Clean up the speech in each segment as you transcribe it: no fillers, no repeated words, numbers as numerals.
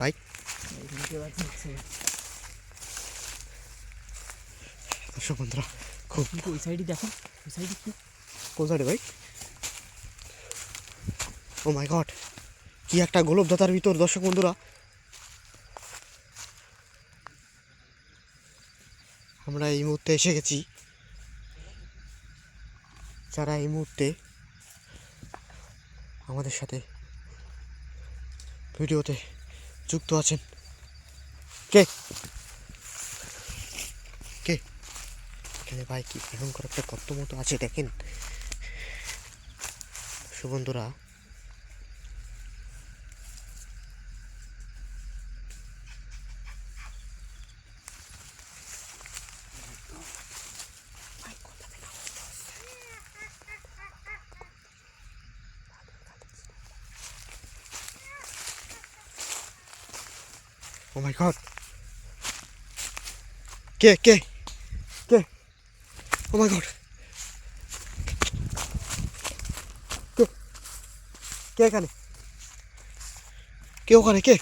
ভাই দর্শক বন্ধুরা খুব ওই সাইডে দেখো, ওই সাইডে কি, কোন সাইডে ভাই? ও মাই গড, কি একটা গোলকধাতার ভিতর দর্শক বন্ধুরা। আমরা এই মুহূর্তে এসে গেছি। যারা এই মুহূর্তে আমাদের সাথে ভিডিওতে যুক্ত আছেন, কে কে এখানে ভাই কি ভয়ঙ্কর একটা গর্ত মতো আছে দেখেন বন্ধুরা। Oh my god. K K K Oh my god. কে কে এখানে? কে ওখানে? কে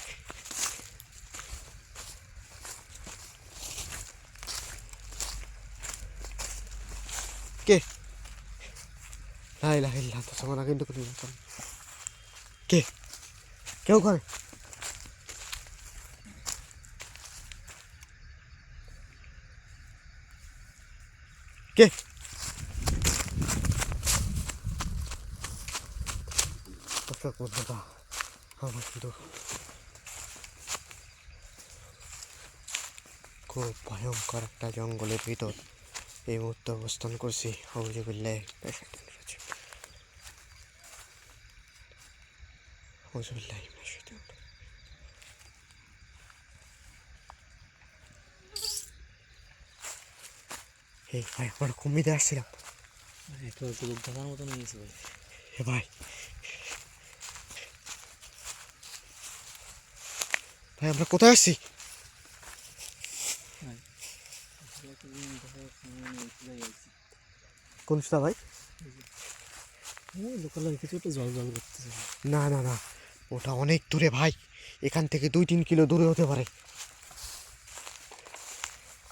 কে লা ইলাহা ইল্লাল্লাহ সুবহানাল্লাহ। কিন্তু কে কে ওখানে? কে দর্শক বন্ধুরা, আমরা কিন্তু খুব ভয়ঙ্কর একটা জঙ্গলের ভিতর এই মুহূর্তে অবস্থান করছি। আউযুবিল্লাহি মিনাশ শাইতানির রাজিম। আউযুবিল্লাহি মিনাশ শাইতানির রাজিম। এই ভাই আমরা কমিতে আসছিলাম। একটা গোলকধাতার মতো নিয়েছে ভাই। এ ভাই ভাই আমরা কোথায় আসছি? কোন সেটা ভাই? লোকাল কিছুটা জল জল করতেছে। না না না, ওটা অনেক দূরে ভাই, এখান থেকে 2-3 কিলো দূরে হতে পারে।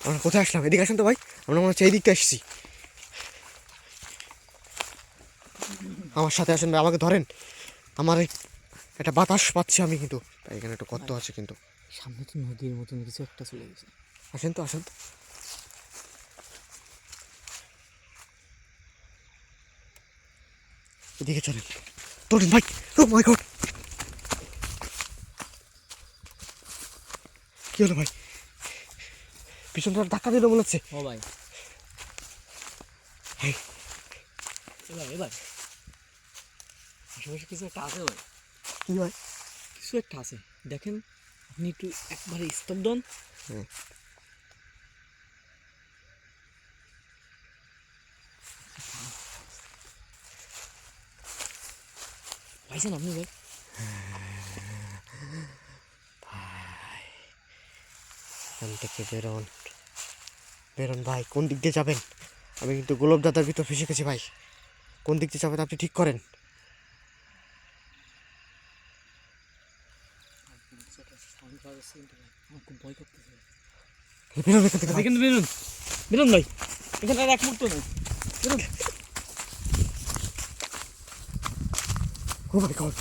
আমরা কোথায় আসলাম? এদিকে আসেন তো ভাই, আমরা মনে হচ্ছে এই দিকটা এসেছি। আমার সাথে আসেন ভাই, আমাকে ধরেন। আমার একটা বাতাস পাচ্ছি আমি, কিন্তু এখানে একটা গর্ত আছে কিন্তু। সামনে তো নদীর মতন কিছু একটা চলে গেছে। আসেন তো আসেন তো। এদিকে চলেন ধরেন ভাই। ও মাই গড, কি হলো ভাই? পিছনটা ধাক্কা দিল মনে হচ্ছে। ও ভাই ভাই এবার এবার আশেপাশে কিছু একটা আছে ভাই। কি ভাই? কিছু একটা আছে দেখেন, আপনি একটু একবারে স্তব্ধ হন। পাইছেন আপনি ভাই? ভাই এখান থেকে বেরোন বেরোন ভাই। কোন দিক দিয়ে যাবেন? আমি কিন্তু গোলকধাতার ভিতর ফেসে গেছি ভাই। কোন দিক দিয়ে যাবেন আপনি ঠিক করেন। আমার খুব ভয় করতেছে। বেরোন এখান থেকে ভাই। কিন্তু বেরোন বেরোন ভাই, এখানে আর এক মুহূর্ত নেই। বেরোন। ও মাই গড।